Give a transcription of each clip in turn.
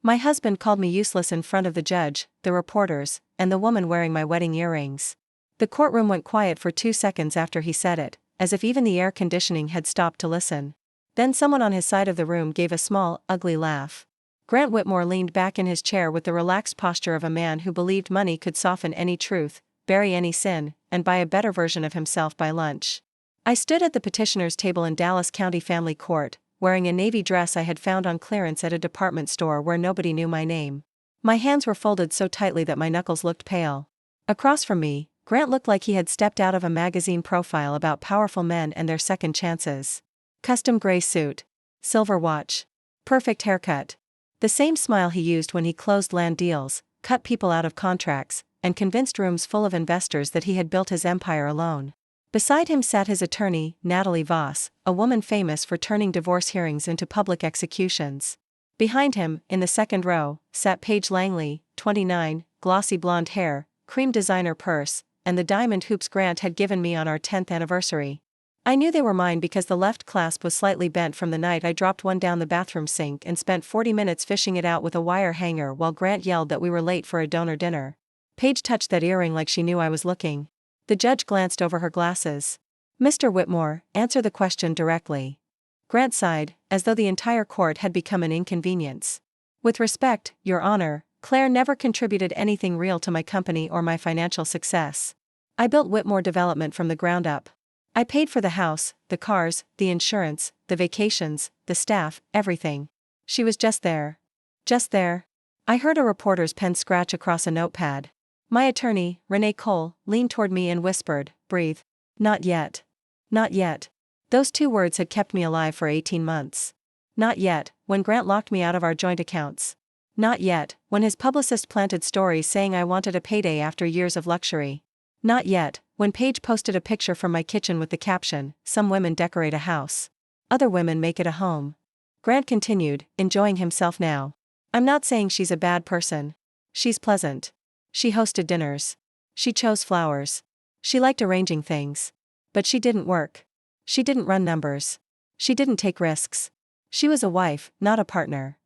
My husband called me useless in front of the judge, the reporters, and the woman wearing my wedding earrings. The courtroom went quiet for 2 seconds after he said it, as if even the air conditioning had stopped to listen. Then someone on his side of the room gave a small, ugly laugh. Grant Whitmore leaned back in his chair with the relaxed posture of a man who believed money could soften any truth, bury any sin, and buy a better version of himself by lunch. I stood at the petitioner's table in Dallas County Family Court, wearing a navy dress I had found on clearance at a department store where nobody knew my name. My hands were folded so tightly that my knuckles looked pale. Across from me, Grant looked like he had stepped out of a magazine profile about powerful men and their second chances. Custom gray suit. Silver watch. Perfect haircut. The same smile he used when he closed land deals, cut people out of contracts, and convinced rooms full of investors that he had built his empire alone. Beside him sat his attorney, Natalie Voss, a woman famous for turning divorce hearings into public executions. Behind him, in the second row, sat Paige Langley, 29, glossy blonde hair, cream designer purse, and the diamond hoops Grant had given me on our 10th anniversary. I knew they were mine because the left clasp was slightly bent from the night I dropped one down the bathroom sink and spent 40 minutes fishing it out with a wire hanger while Grant yelled that we were late for a donor dinner. Paige touched that earring like she knew I was looking. The judge glanced over her glasses. "Mr. Whitmore, answer the question directly." Grant sighed, as though the entire court had become an inconvenience. "With respect, Your Honor, Claire never contributed anything real to my company or my financial success. I built Whitmore Development from the ground up. I paid for the house, the cars, the insurance, the vacations, the staff, everything. She was just there. Just there." I heard a reporter's pen scratch across a notepad. My attorney, Renee Cole, leaned toward me and whispered, "Breathe. Not yet. Not yet." Those 2 words had kept me alive for 18 months. Not yet, when Grant locked me out of our joint accounts. Not yet, when his publicist planted stories saying I wanted a payday after years of luxury. Not yet, when Paige posted a picture from my kitchen with the caption, "Some women decorate a house. Other women make it a home." Grant continued, enjoying himself now. "I'm not saying she's a bad person. She's pleasant. She hosted dinners. She chose flowers. She liked arranging things. But she didn't work. She didn't run numbers. She didn't take risks. She was a wife, not a partner."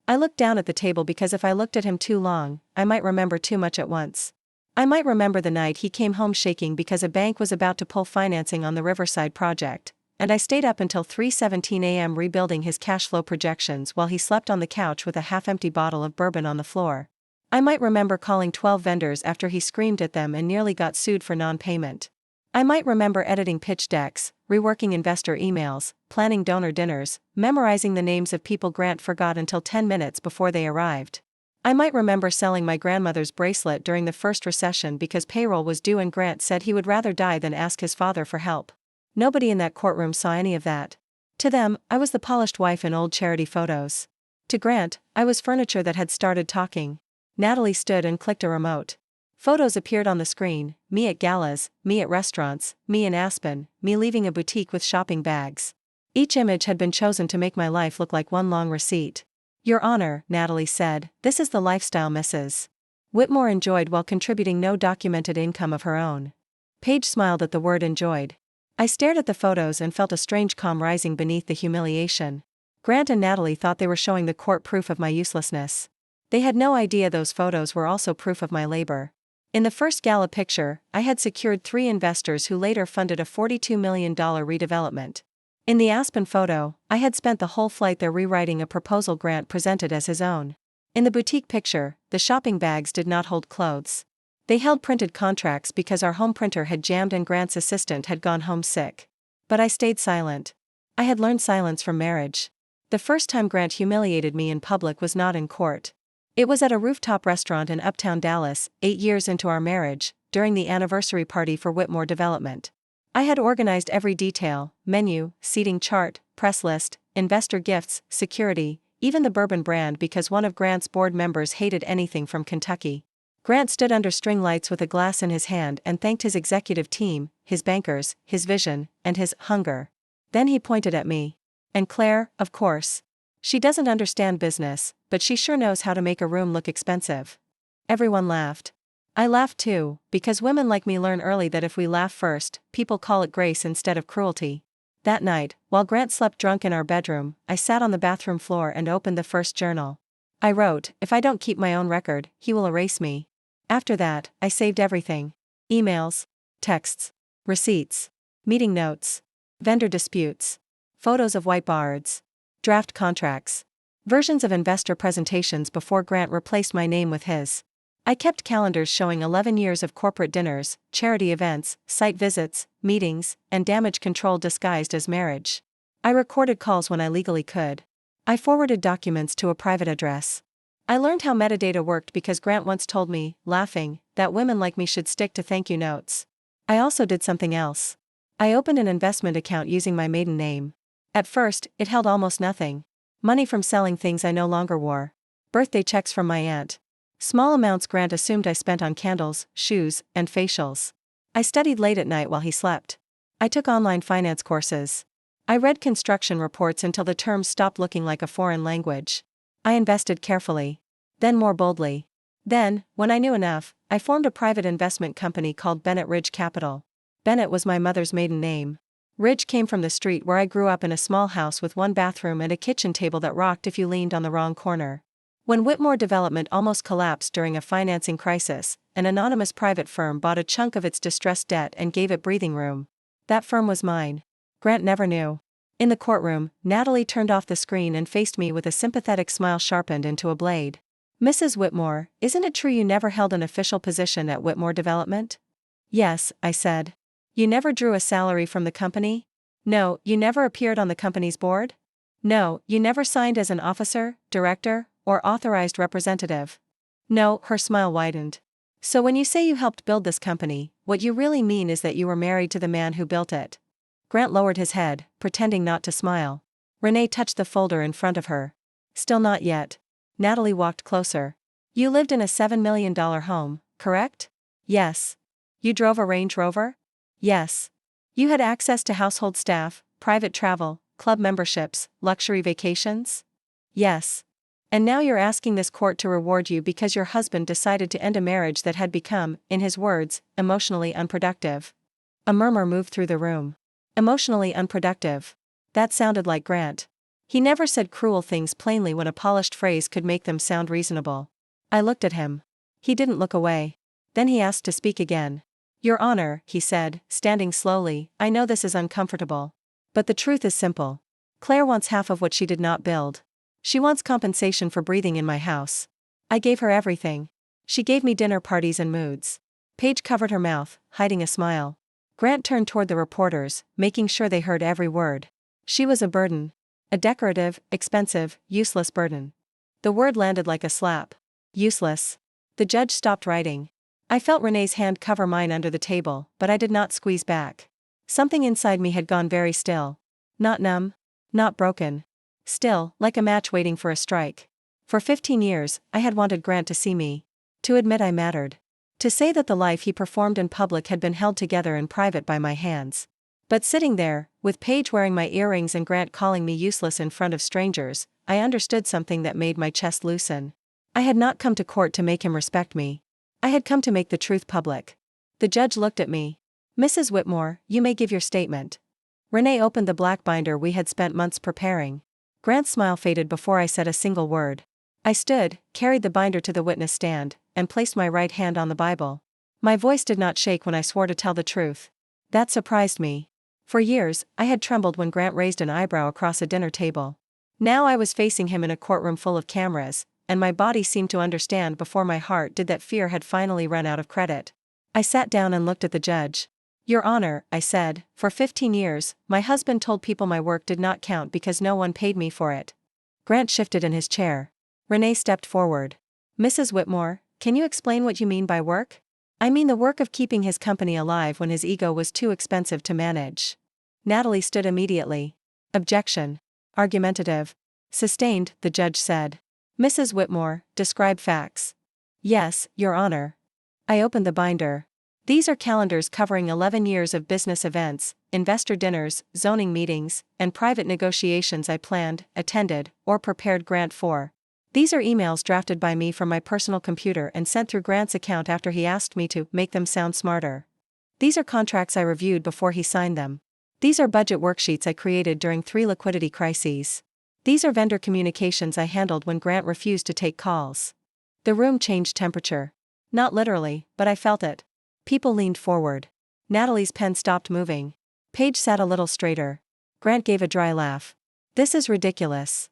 I looked down at the table because if I looked at him too long, I might remember too much at once. I might remember the night he came home shaking because a bank was about to pull financing on the Riverside project, and I stayed up until 3:17 a.m. rebuilding his cash flow projections while he slept on the couch with a half-empty bottle of bourbon on the floor. I might remember calling 12 vendors after he screamed at them and nearly got sued for non-payment. I might remember editing pitch decks, reworking investor emails, planning donor dinners, memorizing the names of people Grant forgot until 10 minutes before they arrived. I might remember selling my grandmother's bracelet during the first recession because payroll was due and Grant said he would rather die than ask his father for help. Nobody in that courtroom saw any of that. To them, I was the polished wife in old charity photos. To Grant, I was furniture that had started talking. Natalie stood and clicked a remote. Photos appeared on the screen, me at galas, me at restaurants, me in Aspen, me leaving a boutique with shopping bags. Each image had been chosen to make my life look like one long receipt. "Your Honor," Natalie said, "this is the lifestyle Mrs. Whitmore enjoyed while contributing no documented income of her own." Paige smiled at the word enjoyed. I stared at the photos and felt a strange calm rising beneath the humiliation. Grant and Natalie thought they were showing the court proof of my uselessness. They had no idea those photos were also proof of my labor. In the first gala picture, I had secured 3 investors who later funded a $42 million redevelopment. In the Aspen photo, I had spent the whole flight there rewriting a proposal Grant presented as his own. In the boutique picture, the shopping bags did not hold clothes. They held printed contracts because our home printer had jammed and Grant's assistant had gone home sick. But I stayed silent. I had learned silence from marriage. The first time Grant humiliated me in public was not in court. It was at a rooftop restaurant in uptown Dallas, 8 years into our marriage, during the anniversary party for Whitmore Development. I had organized every detail: menu, seating chart, press list, investor gifts, security, even the bourbon brand because one of Grant's board members hated anything from Kentucky. Grant stood under string lights with a glass in his hand and thanked his executive team, his bankers, his vision, and his hunger. Then he pointed at me. "And Claire, of course. She doesn't understand business, but she sure knows how to make a room look expensive." Everyone laughed. I laughed too, because women like me learn early that if we laugh first, people call it grace instead of cruelty. That night, while Grant slept drunk in our bedroom, I sat on the bathroom floor and opened the first journal. I wrote, if I don't keep my own record, he will erase me. After that, I saved everything. Emails, texts, receipts, meeting notes, vendor disputes, photos of whiteboards, draft contracts, versions of investor presentations before Grant replaced my name with his. I kept calendars showing 11 years of corporate dinners, charity events, site visits, meetings, and damage control disguised as marriage. I recorded calls when I legally could. I forwarded documents to a private address. I learned how metadata worked because Grant once told me, laughing, that women like me should stick to thank you notes. I also did something else. I opened an investment account using my maiden name. At first, it held almost nothing. Money from selling things I no longer wore. Birthday checks from my aunt. Small amounts Grant assumed I spent on candles, shoes, and facials. I studied late at night while he slept. I took online finance courses. I read construction reports until the terms stopped looking like a foreign language. I invested carefully. Then more boldly. Then, when I knew enough, I formed a private investment company called Bennett Ridge Capital. Bennett was my mother's maiden name. Ridge came from the street where I grew up in a small house with one bathroom and a kitchen table that rocked if you leaned on the wrong corner. When Whitmore Development almost collapsed during a financing crisis, an anonymous private firm bought a chunk of its distressed debt and gave it breathing room. That firm was mine. Grant never knew. In the courtroom, Natalie turned off the screen and faced me with a sympathetic smile sharpened into a blade. Mrs. Whitmore, isn't it true you never held an official position at Whitmore Development? Yes, I said. You never drew a salary from the company? No, you never appeared on the company's board? No, you never signed as an officer, director, or authorized representative? No, her smile widened. So when you say you helped build this company, what you really mean is that you were married to the man who built it. Grant lowered his head, pretending not to smile. Renee touched the folder in front of her. Still not yet. Natalie walked closer. You lived in a $7 million home, correct? Yes. You drove a Range Rover? Yes. You had access to household staff, private travel, club memberships, luxury vacations? Yes. And now you're asking this court to reward you because your husband decided to end a marriage that had become, in his words, emotionally unproductive. A murmur moved through the room. Emotionally unproductive. That sounded like Grant. He never said cruel things plainly when a polished phrase could make them sound reasonable. I looked at him. He didn't look away. Then he asked to speak again. Your Honor, he said, standing slowly, I know this is uncomfortable. But the truth is simple. Claire wants half of what she did not build. She wants compensation for breathing in my house. I gave her everything. She gave me dinner parties and moods. Paige covered her mouth, hiding a smile. Grant turned toward the reporters, making sure they heard every word. She was a burden. A decorative, expensive, useless burden. The word landed like a slap. Useless. The judge stopped writing. I felt Renee's hand cover mine under the table, but I did not squeeze back. Something inside me had gone very still. Not numb. Not broken. Still, like a match waiting for a strike. For 15 years, I had wanted Grant to see me. To admit I mattered. To say that the life he performed in public had been held together in private by my hands. But sitting there, with Paige wearing my earrings and Grant calling me useless in front of strangers, I understood something that made my chest loosen. I had not come to court to make him respect me. I had come to make the truth public. The judge looked at me. Mrs. Whitmore, you may give your statement. Renee opened the black binder we had spent months preparing. Grant's smile faded before I said a single word. I stood, carried the binder to the witness stand, and placed my right hand on the Bible. My voice did not shake when I swore to tell the truth. That surprised me. For years, I had trembled when Grant raised an eyebrow across a dinner table. Now I was facing him in a courtroom full of cameras, and my body seemed to understand before my heart did that fear had finally run out of credit. I sat down and looked at the judge. Your Honor, I said, for 15 years, my husband told people my work did not count because no one paid me for it. Grant shifted in his chair. Renee stepped forward. Mrs. Whitmore, can you explain what you mean by work? I mean the work of keeping his company alive when his ego was too expensive to manage. Natalie stood immediately. Objection. Argumentative. Sustained, the judge said. Mrs. Whitmore, describe facts. Yes, Your Honor. I opened the binder. These are calendars covering 11 years of business events, investor dinners, zoning meetings, and private negotiations I planned, attended, or prepared Grant for. These are emails drafted by me from my personal computer and sent through Grant's account after he asked me to make them sound smarter. These are contracts I reviewed before he signed them. These are budget worksheets I created during 3 liquidity crises. These are vendor communications I handled when Grant refused to take calls. The room changed temperature. Not literally, but I felt it. People leaned forward. Natalie's pen stopped moving. Paige sat a little straighter. Grant gave a dry laugh. This is ridiculous.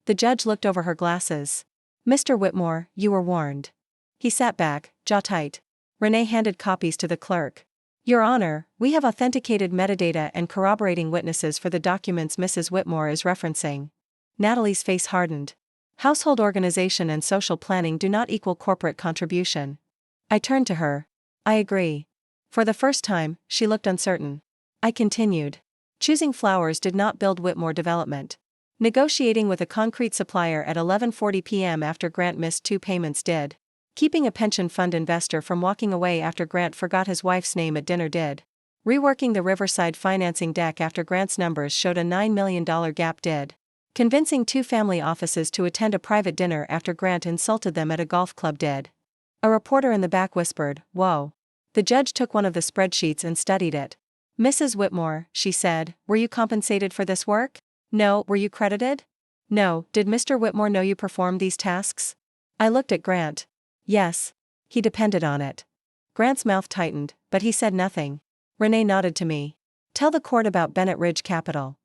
The judge looked over her glasses. Mr. Whitmore, you were warned. He sat back, jaw tight. Renee handed copies to the clerk. Your Honor, we have authenticated metadata and corroborating witnesses for the documents Mrs. Whitmore is referencing. Natalie's face hardened. Household organization and social planning do not equal corporate contribution. I turned to her. I agree. For the first time, she looked uncertain. I continued. Choosing flowers did not build Whitmore Development. Negotiating with a concrete supplier at 11:40 p.m. after Grant missed 2 payments did. Keeping a pension fund investor from walking away after Grant forgot his wife's name at dinner did. Reworking the Riverside financing deck after Grant's numbers showed a $9 million gap did. Convincing 2 family offices to attend a private dinner after Grant insulted them at a golf club did. A reporter in the back whispered, "Whoa." The judge took one of the spreadsheets and studied it. Mrs. Whitmore, she said, were you compensated for this work? No. Were you credited? No. Did Mr. Whitmore know you performed these tasks? I looked at Grant. Yes. He depended on it. Grant's mouth tightened, but he said nothing. Renee nodded to me. Tell the court about Bennett Ridge Capital.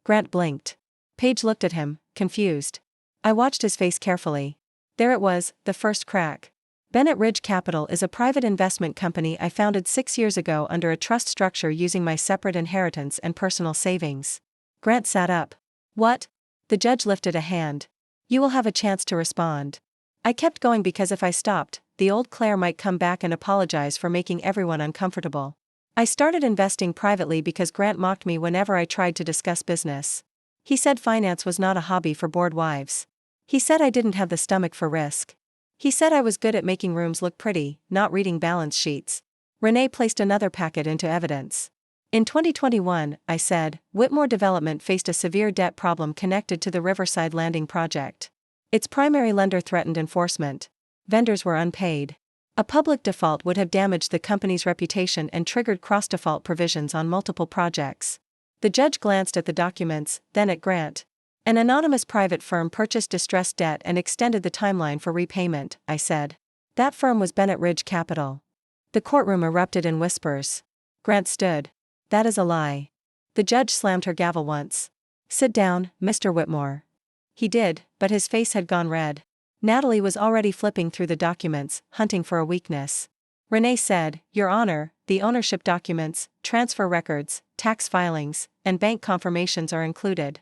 Grant blinked. Paige looked at him, confused. I watched his face carefully. There it was, the first crack. Bennett Ridge Capital is a private investment company I founded 6 years ago under a trust structure using my separate inheritance and personal savings. Grant sat up. What? The judge lifted a hand. You will have a chance to respond. I kept going because if I stopped, the old Claire might come back and apologize for making everyone uncomfortable. I started investing privately because Grant mocked me whenever I tried to discuss business. He said finance was not a hobby for bored wives. He said I didn't have the stomach for risk. He said I was good at making rooms look pretty, not reading balance sheets. Renee placed another packet into evidence. In 2021, I said, Whitmore Development faced a severe debt problem connected to the Riverside Landing project. Its primary lender threatened enforcement. Vendors were unpaid. A public default would have damaged the company's reputation and triggered cross-default provisions on multiple projects. The judge glanced at the documents, then at Grant. An anonymous private firm purchased distressed debt and extended the timeline for repayment, I said. That firm was Bennett Ridge Capital. The courtroom erupted in whispers. Grant stood. That is a lie. The judge slammed her gavel once. Sit down, Mr. Whitmore. He did, but his face had gone red. Natalie was already flipping through the documents, hunting for a weakness. Renee said, Your Honor, the ownership documents, transfer records, tax filings, and bank confirmations are included.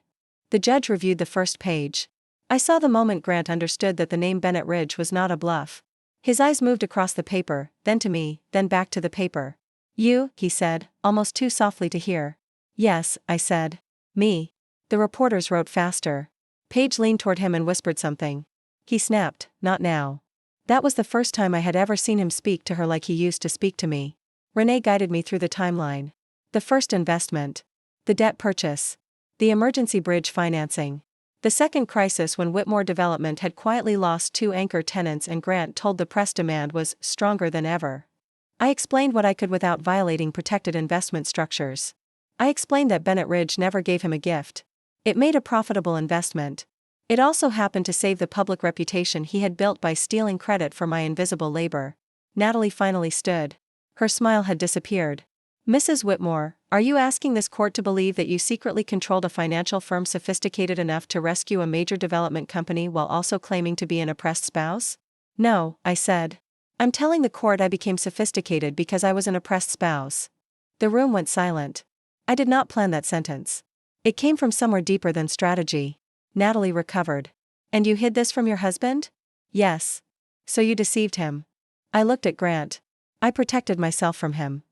The judge reviewed the first page. I saw the moment Grant understood that the name Bennett Ridge was not a bluff. His eyes moved across the paper, then to me, then back to the paper. You, he said, almost too softly to hear. Yes, I said. Me. The reporters wrote faster. Paige leaned toward him and whispered something. He snapped, Not now. That was the first time I had ever seen him speak to her like he used to speak to me. Renee guided me through the timeline. The first investment. The debt purchase. The emergency bridge financing. The second crisis when Whitmore Development had quietly lost 2 anchor tenants and Grant told the press demand was stronger than ever. I explained what I could without violating protected investment structures. I explained that Bennett Ridge never gave him a gift. It made a profitable investment. It also happened to save the public reputation he had built by stealing credit for my invisible labor. Natalie finally stood. Her smile had disappeared. Mrs. Whitmore, are you asking this court to believe that you secretly controlled a financial firm sophisticated enough to rescue a major development company while also claiming to be an oppressed spouse? No, I said. I'm telling the court I became sophisticated because I was an oppressed spouse. The room went silent. I did not plan that sentence. It came from somewhere deeper than strategy. Natalie recovered. And you hid this from your husband? Yes. So you deceived him. I looked at Grant. I protected myself from him.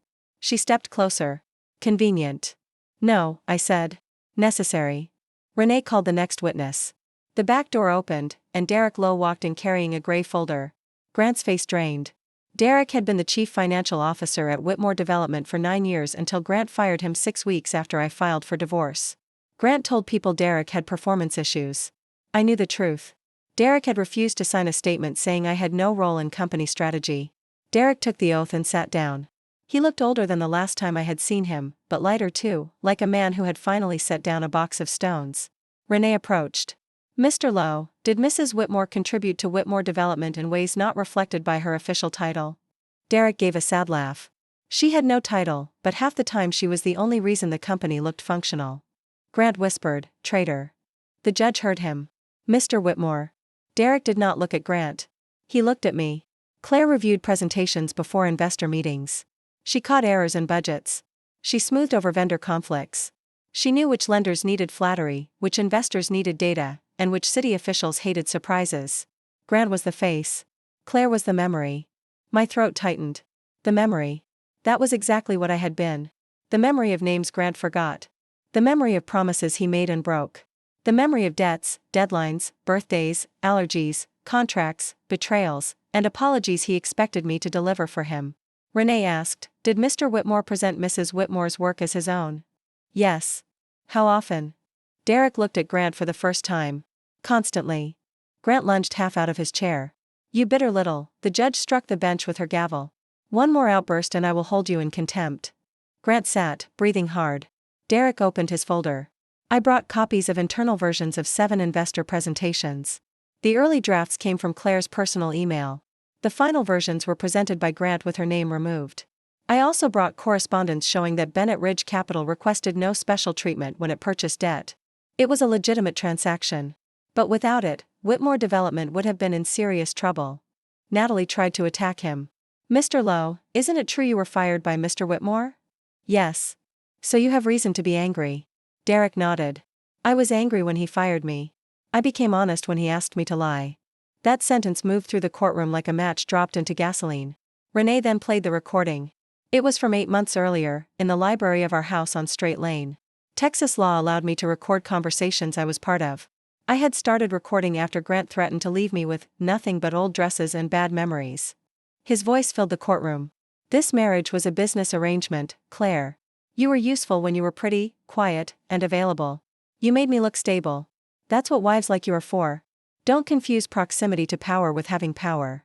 She stepped closer. Convenient. No, I said. Necessary. Renee called the next witness. The back door opened, and Derek Lowe walked in carrying a gray folder. Grant's face drained. Derek had been the chief financial officer at Whitmore Development for 9 years until Grant fired him 6 weeks after I filed for divorce. Grant told people Derek had performance issues. I knew the truth. Derek had refused to sign a statement saying I had no role in company strategy. Derek took the oath and sat down. He looked older than the last time I had seen him, but lighter too, like a man who had finally set down a box of stones. Renee approached. Mr. Lowe, did Mrs. Whitmore contribute to Whitmore Development in ways not reflected by her official title? Derek gave a sad laugh. She had no title, but half the time she was the only reason the company looked functional. Grant whispered, "Traitor." The judge heard him. "Mr. Whitmore." Derek did not look at Grant. He looked at me. Claire reviewed presentations before investor meetings. She caught errors in budgets. She smoothed over vendor conflicts. She knew which lenders needed flattery, which investors needed data, and which city officials hated surprises. Grant was the face. Claire was the memory. My throat tightened. The memory. That was exactly what I had been. The memory of names Grant forgot. The memory of promises he made and broke. The memory of debts, deadlines, birthdays, allergies, contracts, betrayals, and apologies he expected me to deliver for him. Renee asked, "Did Mr. Whitmore present Mrs. Whitmore's work as his own?" "Yes." "How often?" Derek looked at Grant for the first time. "Constantly." Grant lunged half out of his chair. "You bitter little," the judge struck the bench with her gavel. "One more outburst and I will hold you in contempt." Grant sat, breathing hard. Derek opened his folder. I brought copies of internal versions of 7 investor presentations. The early drafts came from Claire's personal email. The final versions were presented by Grant with her name removed. I also brought correspondence showing that Bennett Ridge Capital requested no special treatment when it purchased debt. It was a legitimate transaction. But without it, Whitmore Development would have been in serious trouble. Natalie tried to attack him. "Mr. Lowe, isn't it true you were fired by Mr. Whitmore?" "Yes." "So you have reason to be angry." Derek nodded. "I was angry when he fired me. I became honest when he asked me to lie." That sentence moved through the courtroom like a match dropped into gasoline. Renee then played the recording. It was from 8 months earlier, in the library of our house on Straight Lane. Texas law allowed me to record conversations I was part of. I had started recording after Grant threatened to leave me with nothing but old dresses and bad memories. His voice filled the courtroom. "This marriage was a business arrangement, Claire. You were useful when you were pretty, quiet, and available. You made me look stable. That's what wives like you are for. Don't confuse proximity to power with having power."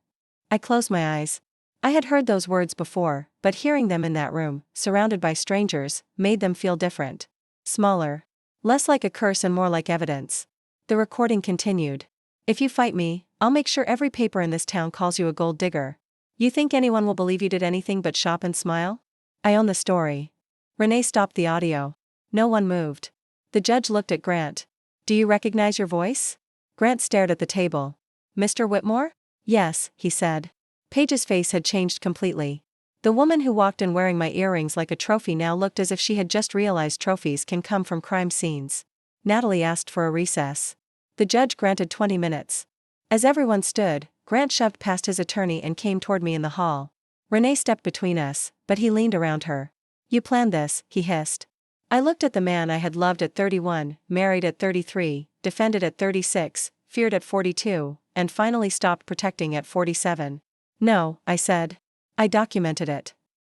I closed my eyes. I had heard those words before, but hearing them in that room, surrounded by strangers, made them feel different. Smaller. Less like a curse and more like evidence. The recording continued. "If you fight me, I'll make sure every paper in this town calls you a gold digger. You think anyone will believe you did anything but shop and smile? I own the story." Renee stopped the audio. No one moved. The judge looked at Grant. "Do you recognize your voice?" Grant stared at the table. "Mr. Whitmore?" "Yes," he said. Paige's face had changed completely. The woman who walked in wearing my earrings like a trophy now looked as if she had just realized trophies can come from crime scenes. Natalie asked for a recess. The judge granted 20 minutes. As everyone stood, Grant shoved past his attorney and came toward me in the hall. Renee stepped between us, but he leaned around her. "You planned this," he hissed. I looked at the man I had loved at 31, married at 33, defended at 36, feared at 42, and finally stopped protecting at 47. "No," I said. "I documented it."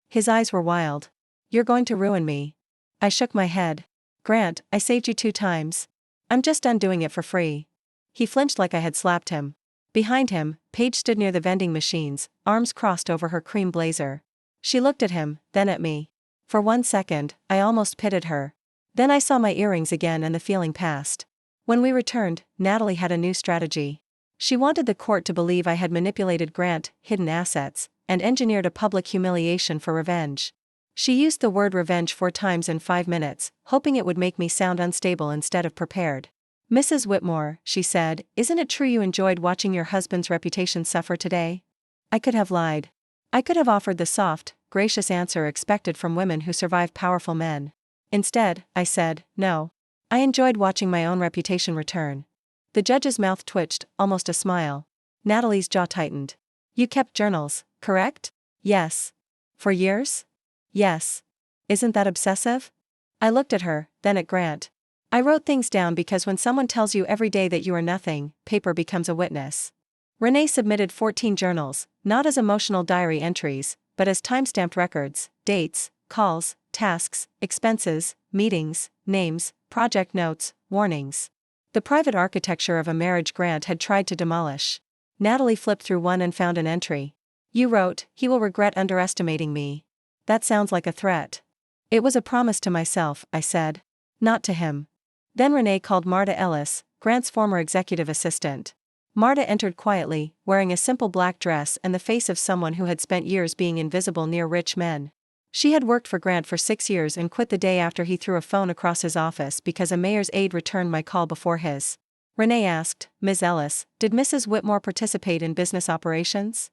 His eyes were wild. "You're going to ruin me." I shook my head. "Grant, I saved you 2 times. I'm just undoing it for free." He flinched like I had slapped him. Behind him, Paige stood near the vending machines, arms crossed over her cream blazer. She looked at him, then at me. For 1 second, I almost pitied her. Then I saw my earrings again and the feeling passed. When we returned, Natalie had a new strategy. She wanted the court to believe I had manipulated Grant, hidden assets, and engineered a public humiliation for revenge. She used the word revenge 4 times in 5 minutes, hoping it would make me sound unstable instead of prepared. "Mrs. Whitmore," she said, "isn't it true you enjoyed watching your husband's reputation suffer today?" I could have lied. I could have offered the soft, gracious answer expected from women who survive powerful men. Instead, I said, "No. I enjoyed watching my own reputation return." The judge's mouth twitched, almost a smile. Natalie's jaw tightened. "You kept journals, correct?" "Yes." "For years?" "Yes." "Isn't that obsessive?" I looked at her, then at Grant. "I wrote things down because when someone tells you every day that you are nothing, paper becomes a witness." Renee submitted 14 journals, not as emotional diary entries, but as time-stamped records, dates, calls, tasks, expenses, meetings, names, project notes, warnings. The private architecture of a marriage Grant had tried to demolish. Natalie flipped through one and found an entry. "You wrote, 'He will regret underestimating me.' That sounds like a threat." "It was a promise to myself," I said. "Not to him." Then Renee called Marta Ellis, Grant's former executive assistant. Marta entered quietly, wearing a simple black dress and the face of someone who had spent years being invisible near rich men. She had worked for Grant for 6 years and quit the day after he threw a phone across his office because a mayor's aide returned my call before his. Renee asked, Ms. Ellis, did Mrs. Whitmore participate in business operations?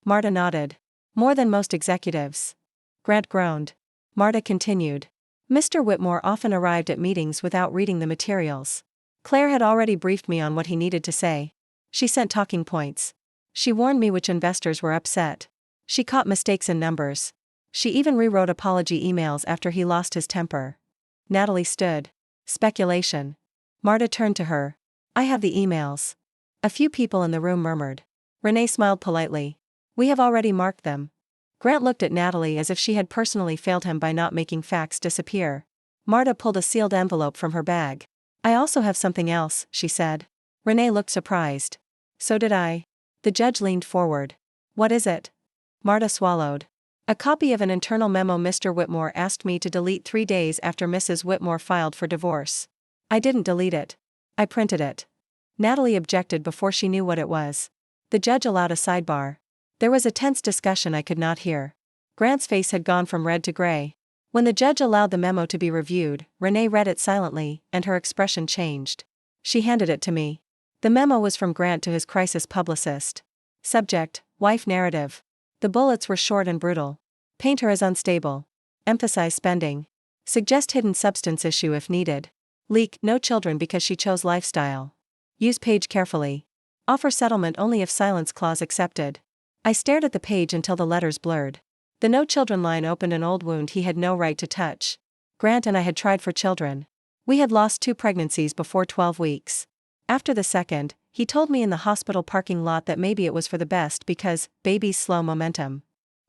Marta nodded. More than most executives. Grant groaned. Marta continued. Mr. Whitmore often arrived at meetings without reading the materials. Claire had already briefed me on what he needed to say. She sent talking points. She warned me which investors were upset. She caught mistakes in numbers. She even rewrote apology emails after he lost his temper. Natalie stood. Speculation. Marta turned to her. I have the emails. A few people in the room murmured. Renee smiled politely. We have already marked them. Grant looked at Natalie as if she had personally failed him by not making facts disappear. Marta pulled a sealed envelope from her bag. I also have something else, she said. Renee looked surprised. So did I. The judge leaned forward. What is it? Marta swallowed. A copy of an internal memo Mr. Whitmore asked me to delete 3 days after Mrs. Whitmore filed for divorce. I didn't delete it. I printed it. Natalie objected before she knew what it was. The judge allowed a sidebar. There was a tense discussion I could not hear. Grant's face had gone from red to gray. When the judge allowed the memo to be reviewed, Renee read it silently, and her expression changed. She handed it to me. The memo was from Grant to his crisis publicist. Subject, wife narrative. The bullets were short and brutal. Paint her as unstable. Emphasize spending. Suggest hidden substance issue if needed. Leak, no children because she chose lifestyle. Use page carefully. Offer settlement only if silence clause accepted. I stared at the page until the letters blurred. The no children line opened an old wound he had no right to touch. Grant and I had tried for children. We had lost 2 pregnancies before 12 weeks. After the second, he told me in the hospital parking lot that maybe it was for the best because babies slow momentum.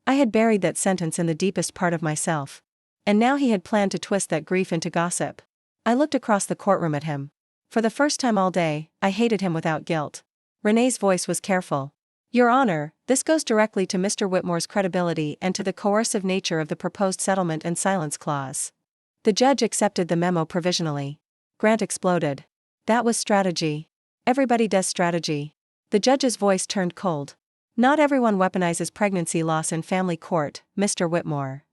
I had buried that sentence in the deepest part of myself. And now he had planned to twist that grief into gossip. I looked across the courtroom at him. For the first time all day, I hated him without guilt. Renee's voice was careful. Your Honor, this goes directly to Mr. Whitmore's credibility and to the coercive nature of the proposed settlement and silence clause. The judge accepted the memo provisionally. Grant exploded. That was strategy. Everybody does strategy. The judge's voice turned cold. Not everyone weaponizes pregnancy loss in family court, Mr. Whitmore.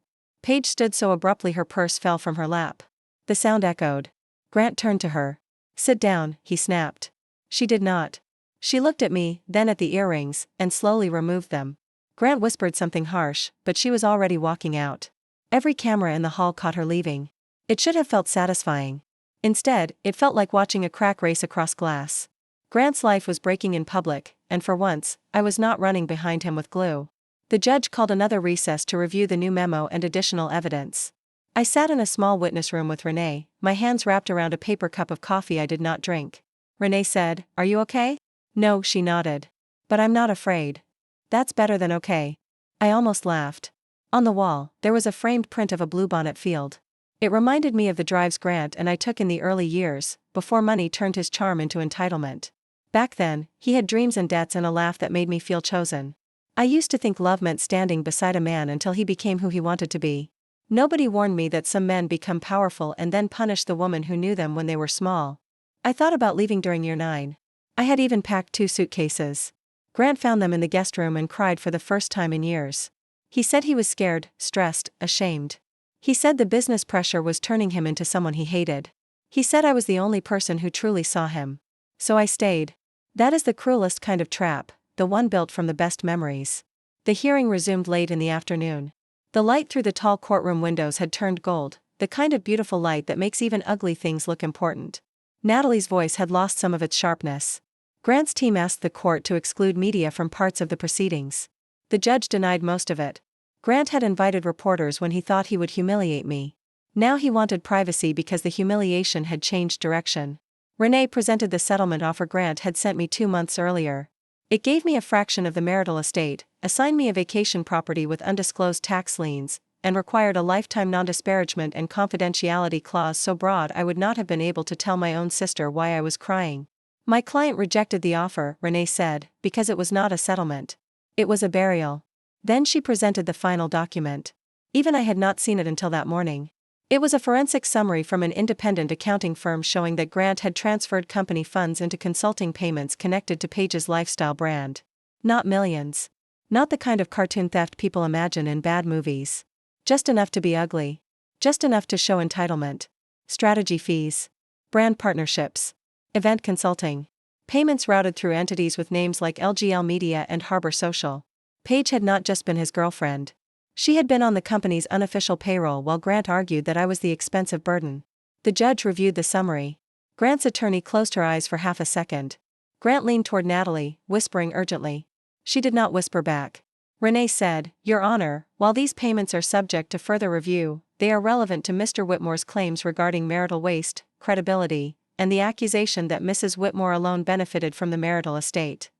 Paige stood so abruptly her purse fell from her lap. The sound echoed. Grant turned to her. Sit down, he snapped. She did not. She looked at me, then at the earrings, and slowly removed them. Grant whispered something harsh, but she was already walking out. Every camera in the hall caught her leaving. It should have felt satisfying. Instead, it felt like watching a crack race across glass. Grant's life was breaking in public, and for once, I was not running behind him with glue. The judge called another recess to review the new memo and additional evidence. I sat in a small witness room with Renee, my hands wrapped around a paper cup of coffee I did not drink. Renee said, "Are you okay?" No, she nodded. But I'm not afraid. That's better than okay. I almost laughed. On the wall, there was a framed print of a bluebonnet field. It reminded me of the drives Grant and I took in the early years, before money turned his charm into entitlement. Back then, he had dreams and debts and a laugh that made me feel chosen. I used to think love meant standing beside a man until he became who he wanted to be. Nobody warned me that some men become powerful and then punish the woman who knew them when they were small. I thought about leaving during year 9. I had even packed 2 suitcases. Grant found them in the guest room and cried for the first time in years. He said he was scared, stressed, ashamed. He said the business pressure was turning him into someone he hated. He said I was the only person who truly saw him. So I stayed. That is the cruelest kind of trap, the one built from the best memories. The hearing resumed late in the afternoon. The light through the tall courtroom windows had turned gold, the kind of beautiful light that makes even ugly things look important. Natalie's voice had lost some of its sharpness. Grant's team asked the court to exclude media from parts of the proceedings. The judge denied most of it. Grant had invited reporters when he thought he would humiliate me. Now he wanted privacy because the humiliation had changed direction. Renee presented the settlement offer Grant had sent me 2 months earlier. It gave me a fraction of the marital estate, assigned me a vacation property with undisclosed tax liens, and required a lifetime non-disparagement and confidentiality clause so broad I would not have been able to tell my own sister why I was crying. My client rejected the offer, Renee said, because it was not a settlement. It was a burial. Then she presented the final document. Even I had not seen it until that morning. It was a forensic summary from an independent accounting firm showing that Grant had transferred company funds into consulting payments connected to Paige's lifestyle brand. Not millions. Not the kind of cartoon theft people imagine in bad movies. Just enough to be ugly. Just enough to show entitlement. Strategy fees. Brand partnerships. Event consulting. Payments routed through entities with names like LGL Media and Harbor Social. Paige had not just been his girlfriend. She had been on the company's unofficial payroll while Grant argued that I was the expensive burden. The judge reviewed the summary. Grant's attorney closed her eyes for half a second. Grant leaned toward Natalie, whispering urgently. She did not whisper back. Renee said, "Your Honor, while these payments are subject to further review, they are relevant to Mr. Whitmore's claims regarding marital waste, credibility, and the accusation that Mrs. Whitmore alone benefited from the marital estate."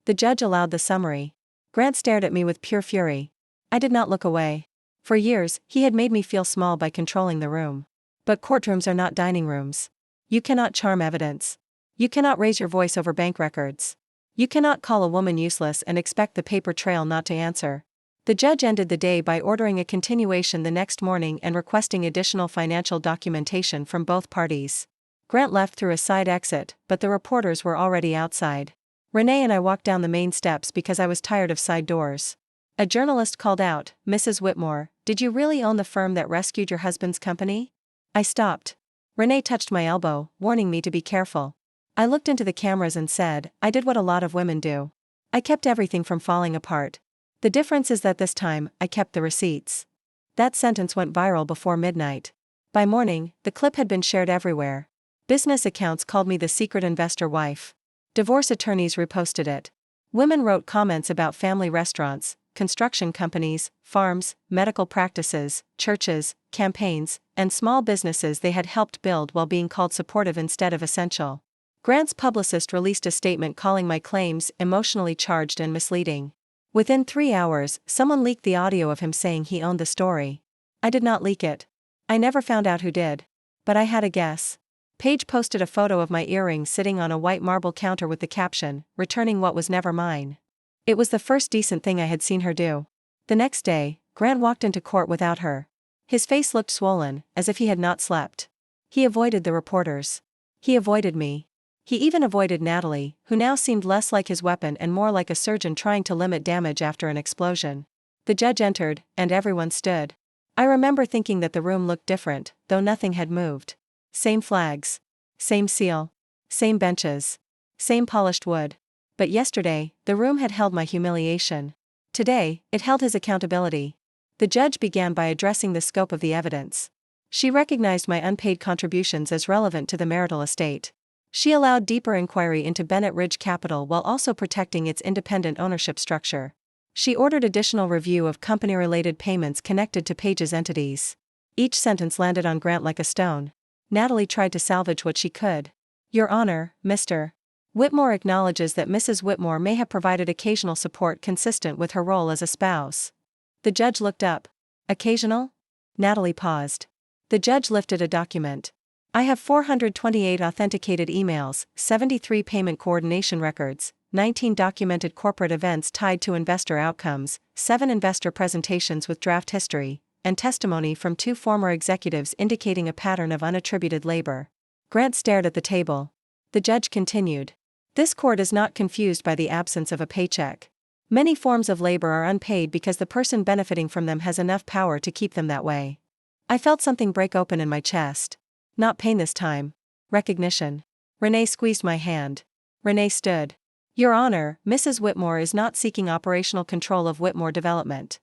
The judge allowed the summary. Grant stared at me with pure fury. I did not look away. For years, he had made me feel small by controlling the room. But courtrooms are not dining rooms. You cannot charm evidence. You cannot raise your voice over bank records. You cannot call a woman useless and expect the paper trail not to answer. The judge ended the day by ordering a continuation the next morning and requesting additional financial documentation from both parties. Grant left through a side exit, but the reporters were already outside. Renee and I walked down the main steps because I was tired of side doors. A journalist called out, "Mrs. Whitmore, did you really own the firm that rescued your husband's company?" I stopped. Renee touched my elbow, warning me to be careful. I looked into the cameras and said, "I did what a lot of women do. I kept everything from falling apart. The difference is that this time, I kept the receipts." That sentence went viral before midnight. By morning, the clip had been shared everywhere. Business accounts called me the secret investor wife. Divorce attorneys reposted it. Women wrote comments about family restaurants, construction companies, farms, medical practices, churches, campaigns, and small businesses they had helped build while being called supportive instead of essential. Grant's publicist released a statement calling my claims emotionally charged and misleading. Within 3 hours, someone leaked the audio of him saying he owned the story. I did not leak it. I never found out who did. But I had a guess. Paige posted a photo of my earrings sitting on a white marble counter with the caption, "Returning what was never mine." It was the first decent thing I had seen her do. The next day, Grant walked into court without her. His face looked swollen, as if he had not slept. He avoided the reporters. He avoided me. He even avoided Natalie, who now seemed less like his weapon and more like a surgeon trying to limit damage after an explosion. The judge entered, and everyone stood. I remember thinking that the room looked different, though nothing had moved. Same flags. Same seal. Same benches. Same polished wood. But yesterday, the room had held my humiliation. Today, it held his accountability. The judge began by addressing the scope of the evidence. She recognized my unpaid contributions as relevant to the marital estate. She allowed deeper inquiry into Bennett Ridge Capital while also protecting its independent ownership structure. She ordered additional review of company-related payments connected to Paige's entities. Each sentence landed on Grant like a stone. Natalie tried to salvage what she could. "Your Honor, Mr. Whitmore acknowledges that Mrs. Whitmore may have provided occasional support consistent with her role as a spouse." The judge looked up. "Occasional?" Natalie paused. The judge lifted a document. "I have 428 authenticated emails, 73 payment coordination records, 19 documented corporate events tied to investor outcomes, 7 investor presentations with draft history, and testimony from 2 former executives indicating a pattern of unattributed labor." Grant stared at the table. The judge continued. "This court is not confused by the absence of a paycheck. Many forms of labor are unpaid because the person benefiting from them has enough power to keep them that way." I felt something break open in my chest. Not pain this time. Recognition. Renee squeezed my hand. Renee stood. "Your Honor, Mrs. Whitmore is not seeking operational control of Whitmore Development."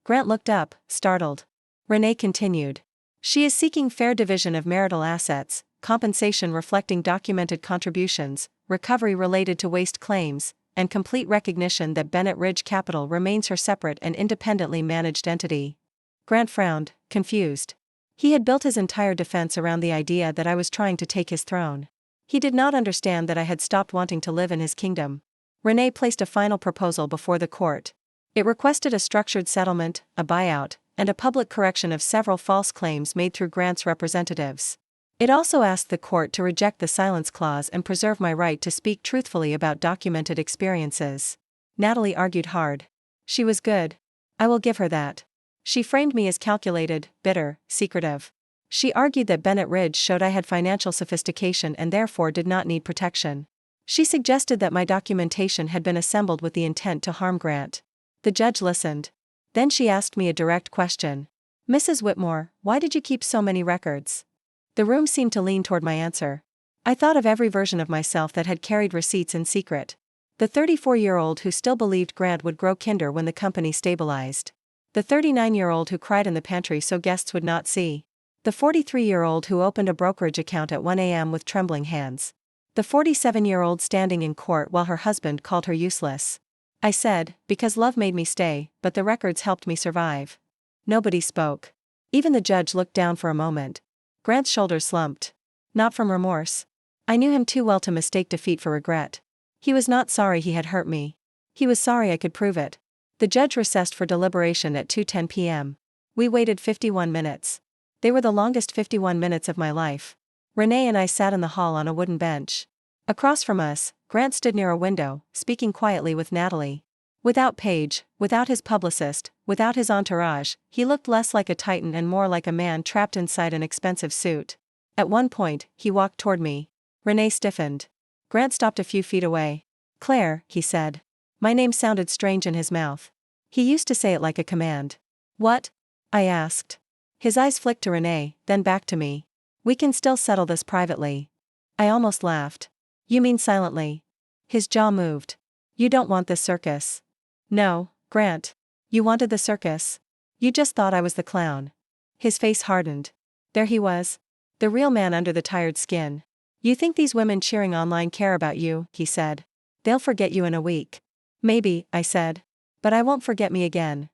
Grant looked up, startled. Renee continued. "She is seeking fair division of marital assets, compensation reflecting documented contributions, recovery related to waste claims, and complete recognition that Bennett Ridge Capital remains her separate and independently managed entity." Grant frowned, confused. He had built his entire defense around the idea that I was trying to take his throne. He did not understand that I had stopped wanting to live in his kingdom. Renee placed a final proposal before the court. It requested a structured settlement, a buyout, and a public correction of several false claims made through Grant's representatives. It also asked the court to reject the silence clause and preserve my right to speak truthfully about documented experiences. Natalie argued hard. She was good. I will give her that. She framed me as calculated, bitter, secretive. She argued that Bennett Ridge showed I had financial sophistication and therefore did not need protection. She suggested that my documentation had been assembled with the intent to harm Grant. The judge listened. Then she asked me a direct question. Mrs. Whitmore, why did you keep so many records? The room seemed to lean toward my answer. I thought of every version of myself that had carried receipts in secret. The 34-year-old who still believed Grant would grow kinder when the company stabilized. The 39-year-old who cried in the pantry so guests would not see. The 43-year-old who opened a brokerage account at 1 a.m. with trembling hands. The 47-year-old standing in court while her husband called her useless. I said, because love made me stay, but the records helped me survive. Nobody spoke. Even the judge looked down for a moment. Grant's shoulders slumped. Not from remorse. I knew him too well to mistake defeat for regret. He was not sorry he had hurt me. He was sorry I could prove it. The judge recessed for deliberation at 2:10 p.m. We waited 51 minutes. They were the longest 51 minutes of my life. Renee and I sat in the hall on a wooden bench. Across from us, Grant stood near a window, speaking quietly with Natalie. Without Paige, without his publicist, without his entourage, he looked less like a titan and more like a man trapped inside an expensive suit. At one point, he walked toward me. Renee stiffened. Grant stopped a few feet away. Claire, he said. My name sounded strange in his mouth. He used to say it like a command. What? I asked. His eyes flicked to Renee, then back to me. We can still settle this privately. I almost laughed. You mean silently? His jaw moved. You don't want this circus. No, Grant. You wanted the circus. You just thought I was the clown. His face hardened. There he was. The real man under the tired skin. You think these women cheering online care about you, he said. They'll forget you in a week. Maybe, I said. But I won't forget me again.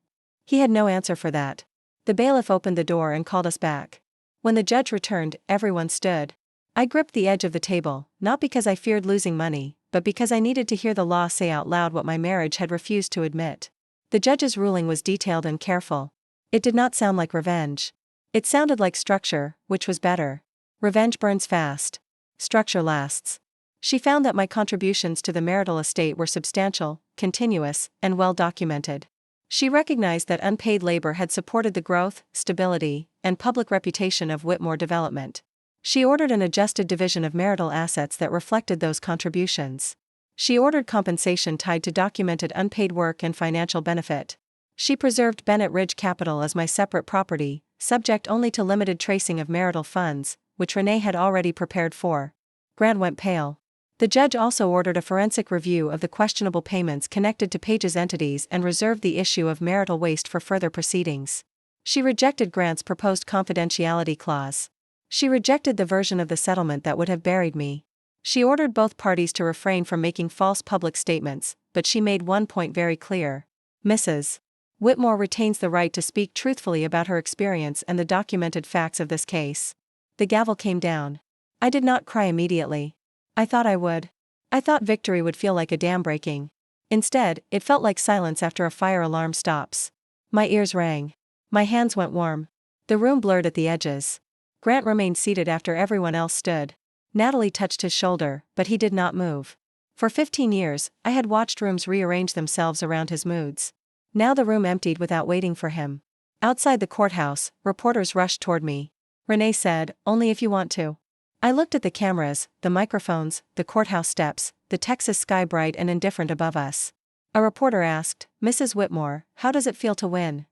He had no answer for that. The bailiff opened the door and called us back. When the judge returned, everyone stood. I gripped the edge of the table, not because I feared losing money, but because I needed to hear the law say out loud what my marriage had refused to admit. The judge's ruling was detailed and careful. It did not sound like revenge. It sounded like structure, which was better. Revenge burns fast. Structure lasts. She found that my contributions to the marital estate were substantial, continuous, and well documented. She recognized that unpaid labor had supported the growth, stability, and public reputation of Whitmore Development. She ordered an adjusted division of marital assets that reflected those contributions. She ordered compensation tied to documented unpaid work and financial benefit. She preserved Bennett Ridge Capital as my separate property, subject only to limited tracing of marital funds, which Renee had already prepared for. Grant went pale. The judge also ordered a forensic review of the questionable payments connected to Paige's entities and reserved the issue of marital waste for further proceedings. She rejected Grant's proposed confidentiality clause. She rejected the version of the settlement that would have buried me. She ordered both parties to refrain from making false public statements, but she made one point very clear. Mrs. Whitmore retains the right to speak truthfully about her experience and the documented facts of this case. The gavel came down. I did not cry immediately. I thought I would. I thought victory would feel like a dam breaking. Instead, it felt like silence after a fire alarm stops. My ears rang. My hands went warm. The room blurred at the edges. Grant remained seated after everyone else stood. Natalie touched his shoulder, but he did not move. For 15 years, I had watched rooms rearrange themselves around his moods. Now the room emptied without waiting for him. Outside the courthouse, reporters rushed toward me. Renee said, "Only if you want to." I looked at the cameras, the microphones, the courthouse steps, the Texas sky bright and indifferent above us. A reporter asked, "Mrs. Whitmore, how does it feel to win?"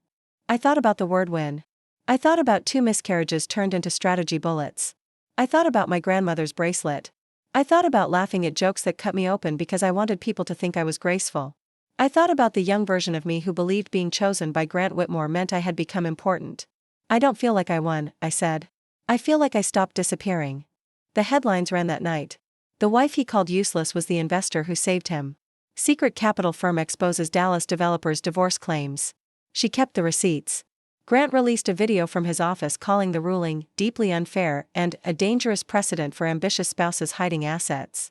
I thought about the word win. I thought about 2 miscarriages turned into strategy bullets. I thought about my grandmother's bracelet. I thought about laughing at jokes that cut me open because I wanted people to think I was graceful. I thought about the young version of me who believed being chosen by Grant Whitmore meant I had become important. I don't feel like I won, I said. I feel like I stopped disappearing. The headlines ran that night. The wife he called useless was the investor who saved him. Secret capital firm exposes Dallas developers' divorce claims. She kept the receipts. Grant released a video from his office calling the ruling deeply unfair and a dangerous precedent for ambitious spouses hiding assets.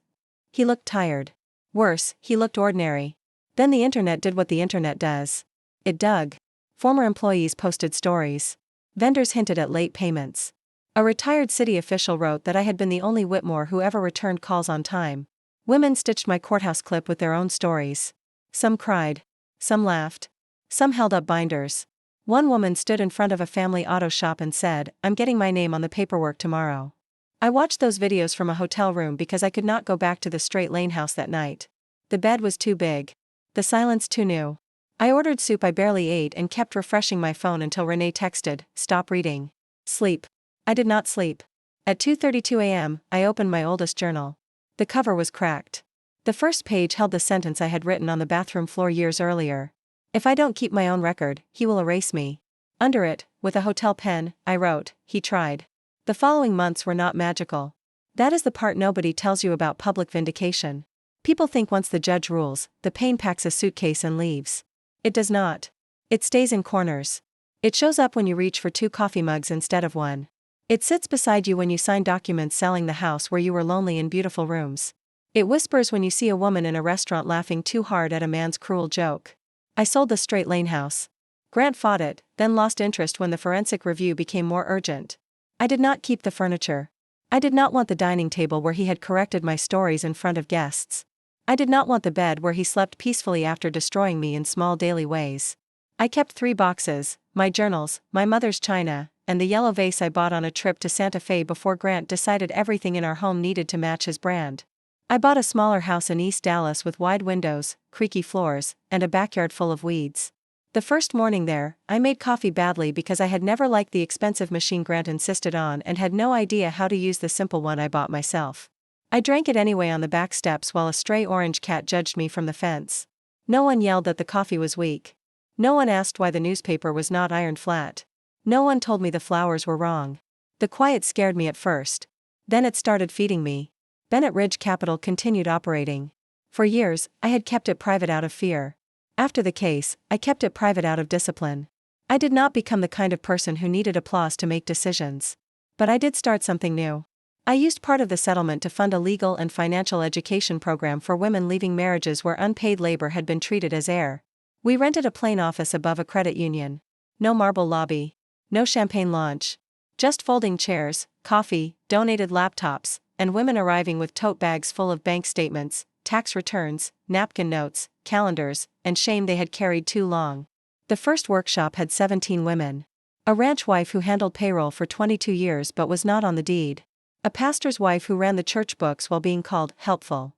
He looked tired. Worse, he looked ordinary. Then the internet did what the internet does. It dug. Former employees posted stories. Vendors hinted at late payments. A retired city official wrote that I had been the only Whitmore who ever returned calls on time. Women stitched my courthouse clip with their own stories. Some cried. Some laughed. Some held up binders. One woman stood in front of a family auto shop and said, "I'm getting my name on the paperwork tomorrow." I watched those videos from a hotel room because I could not go back to the straight lane house that night. The bed was too big. The silence too new. I ordered soup I barely ate and kept refreshing my phone until Renee texted, "Stop reading." Sleep. I did not sleep. At 2:32 a.m., I opened my oldest journal. The cover was cracked. The first page held the sentence I had written on the bathroom floor years earlier. "If I don't keep my own record, he will erase me." Under it, with a hotel pen, I wrote, "He tried." The following months were not magical. That is the part nobody tells you about public vindication. People think once the judge rules, the pain packs a suitcase and leaves. It does not. It stays in corners. It shows up when you reach for 2 coffee mugs instead of 1. It sits beside you when you sign documents selling the house where you were lonely in beautiful rooms. It whispers when you see a woman in a restaurant laughing too hard at a man's cruel joke. I sold the straight lane house. Grant fought it, then lost interest when the forensic review became more urgent. I did not keep the furniture. I did not want the dining table where he had corrected my stories in front of guests. I did not want the bed where he slept peacefully after destroying me in small daily ways. I kept 3 boxes, my journals, my mother's china, and the yellow vase I bought on a trip to Santa Fe before Grant decided everything in our home needed to match his brand. I bought a smaller house in East Dallas with wide windows, creaky floors, and a backyard full of weeds. The first morning there, I made coffee badly because I had never liked the expensive machine Grant insisted on and had no idea how to use the simple one I bought myself. I drank it anyway on the back steps while a stray orange cat judged me from the fence. No one yelled that the coffee was weak. No one asked why the newspaper was not ironed flat. No one told me the flowers were wrong. The quiet scared me at first. Then it started feeding me. Bennett Ridge Capital continued operating. For years, I had kept it private out of fear. After the case, I kept it private out of discipline. I did not become the kind of person who needed applause to make decisions. But I did start something new. I used part of the settlement to fund a legal and financial education program for women leaving marriages where unpaid labor had been treated as heir. We rented a plain office above a credit union. No marble lobby. No champagne launch. Just folding chairs, coffee, donated laptops, and women arriving with tote bags full of bank statements, tax returns, napkin notes, calendars, and shame they had carried too long. The first workshop had 17 women. A ranch wife who handled payroll for 22 years but was not on the deed. A pastor's wife who ran the church books while being called helpful.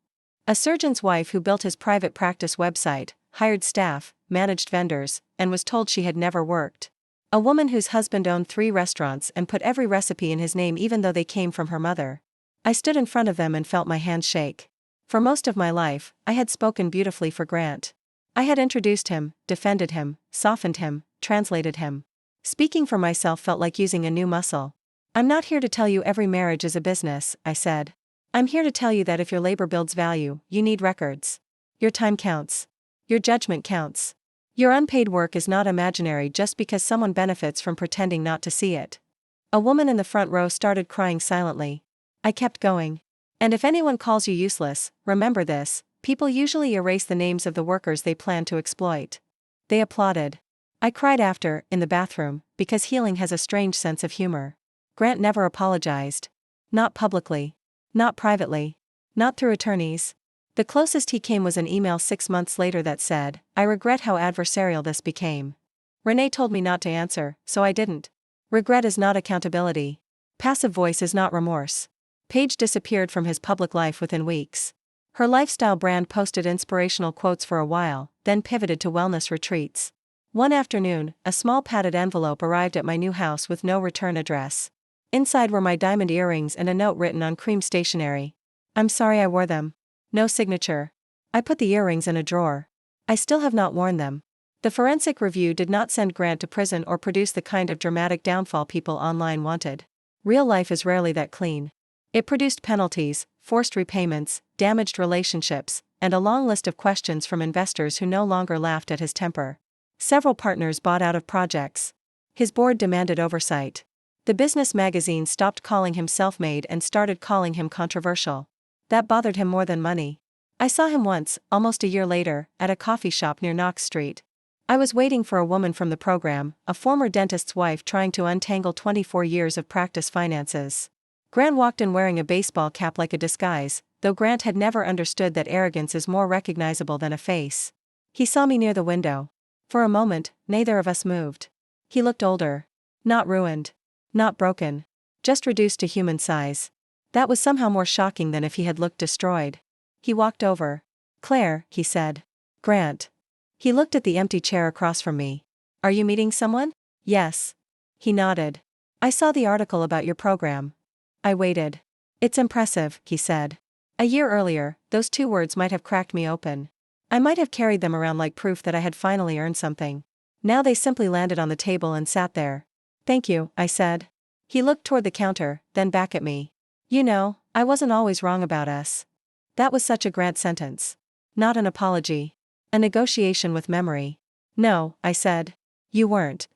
A surgeon's wife who built his private practice website, hired staff, managed vendors, and was told she had never worked. A woman whose husband owned 3 restaurants and put every recipe in his name even though they came from her mother. I stood in front of them and felt my hands shake. For most of my life, I had spoken beautifully for Grant. I had introduced him, defended him, softened him, translated him. Speaking for myself felt like using a new muscle. "I'm not here to tell you every marriage is a business," I said. "I'm here to tell you that if your labor builds value, you need records. Your time counts. Your judgment counts. Your unpaid work is not imaginary just because someone benefits from pretending not to see it." A woman in the front row started crying silently. I kept going. "And if anyone calls you useless, remember this: people usually erase the names of the workers they plan to exploit." They applauded. I cried after, in the bathroom, because healing has a strange sense of humor. Grant never apologized. Not publicly. Not privately. Not through attorneys. The closest he came was an email 6 months later that said, "I regret how adversarial this became. Renee told me not to answer, so I didn't." Regret is not accountability. Passive voice is not remorse. Paige disappeared from his public life within weeks. Her lifestyle brand posted inspirational quotes for a while, then pivoted to wellness retreats. One afternoon, a small padded envelope arrived at my new house with no return address. Inside were my diamond earrings and a note written on cream stationery. "I'm sorry I wore them." No signature. I put the earrings in a drawer. I still have not worn them. The forensic review did not send Grant to prison or produce the kind of dramatic downfall people online wanted. Real life is rarely that clean. It produced penalties, forced repayments, damaged relationships, and a long list of questions from investors who no longer laughed at his temper. Several partners bought out of projects. His board demanded oversight. The business magazine stopped calling him self-made and started calling him controversial. That bothered him more than money. I saw him once, almost a year later, at a coffee shop near Knox Street. I was waiting for a woman from the program, a former dentist's wife trying to untangle 24 years of practice finances. Grant walked in wearing a baseball cap like a disguise, though Grant had never understood that arrogance is more recognizable than a face. He saw me near the window. For a moment, neither of us moved. He looked older. Not ruined. Not broken. Just reduced to human size. That was somehow more shocking than if he had looked destroyed. He walked over. "Claire," he said. "Grant." He looked at the empty chair across from me. "Are you meeting someone?" "Yes." He nodded. "I saw the article about your program." I waited. "It's impressive," he said. A year earlier, those 2 words might have cracked me open. I might have carried them around like proof that I had finally earned something. Now they simply landed on the table and sat there. "Thank you," I said. He looked toward the counter, then back at me. "You know, I wasn't always wrong about us." That was such a Grant sentence. Not an apology. A negotiation with memory. "No," I said. "You weren't."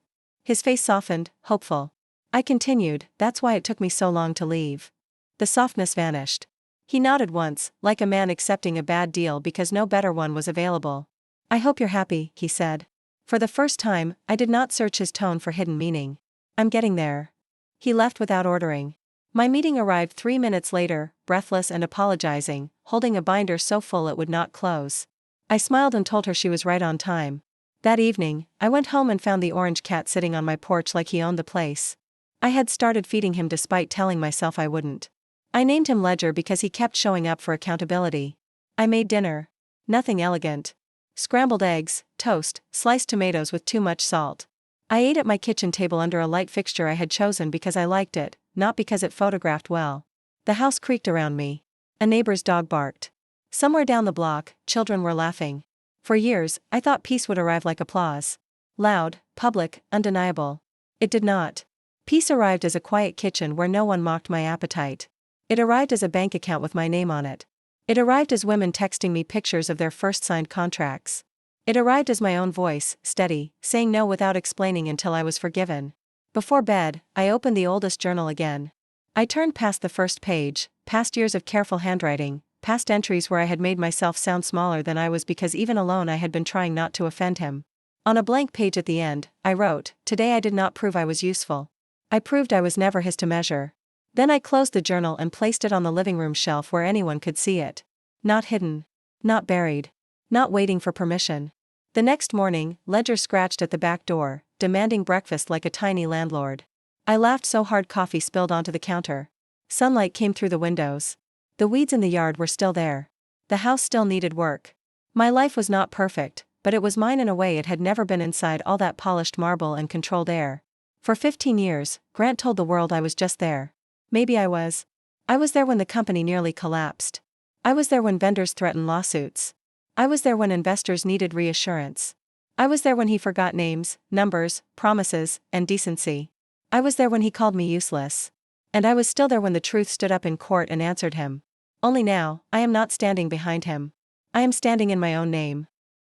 His face softened, hopeful. I continued, "That's why it took me so long to leave." The softness vanished. He nodded once, like a man accepting a bad deal because no better one was available. "I hope you're happy," he said. For the first time, I did not search his tone for hidden meaning. "I'm getting there." He left without ordering. My meeting arrived 3 minutes later, breathless and apologizing, holding a binder so full it would not close. I smiled and told her she was right on time. That evening, I went home and found the orange cat sitting on my porch like he owned the place. I had started feeding him despite telling myself I wouldn't. I named him Ledger because he kept showing up for accountability. I made dinner. Nothing elegant. Scrambled eggs, toast, sliced tomatoes with too much salt. I ate at my kitchen table under a light fixture I had chosen because I liked it, not because it photographed well. The house creaked around me. A neighbor's dog barked. Somewhere down the block, children were laughing. For years, I thought peace would arrive like applause. Loud, public, undeniable. It did not. Peace arrived as a quiet kitchen where no one mocked my appetite. It arrived as a bank account with my name on it. It arrived as women texting me pictures of their first signed contracts. It arrived as my own voice, steady, saying no without explaining until I was forgiven. Before bed, I opened the oldest journal again. I turned past the first page, past years of careful handwriting, past entries where I had made myself sound smaller than I was because even alone I had been trying not to offend him. On a blank page at the end, I wrote, "Today I did not prove I was useful. I proved I was never his to measure." Then I closed the journal and placed it on the living room shelf where anyone could see it. Not hidden. Not buried. Not waiting for permission. The next morning, Ledger scratched at the back door, demanding breakfast like a tiny landlord. I laughed so hard coffee spilled onto the counter. Sunlight came through the windows. The weeds in the yard were still there. The house still needed work. My life was not perfect, but it was mine in a way it had never been inside all that polished marble and controlled air. For 15 years, Grant told the world I was just there. Maybe I was. I was there when the company nearly collapsed. I was there when vendors threatened lawsuits. I was there when investors needed reassurance. I was there when he forgot names, numbers, promises, and decency. I was there when he called me useless. And I was still there when the truth stood up in court and answered him. Only now, I am not standing behind him. I am standing in my own name.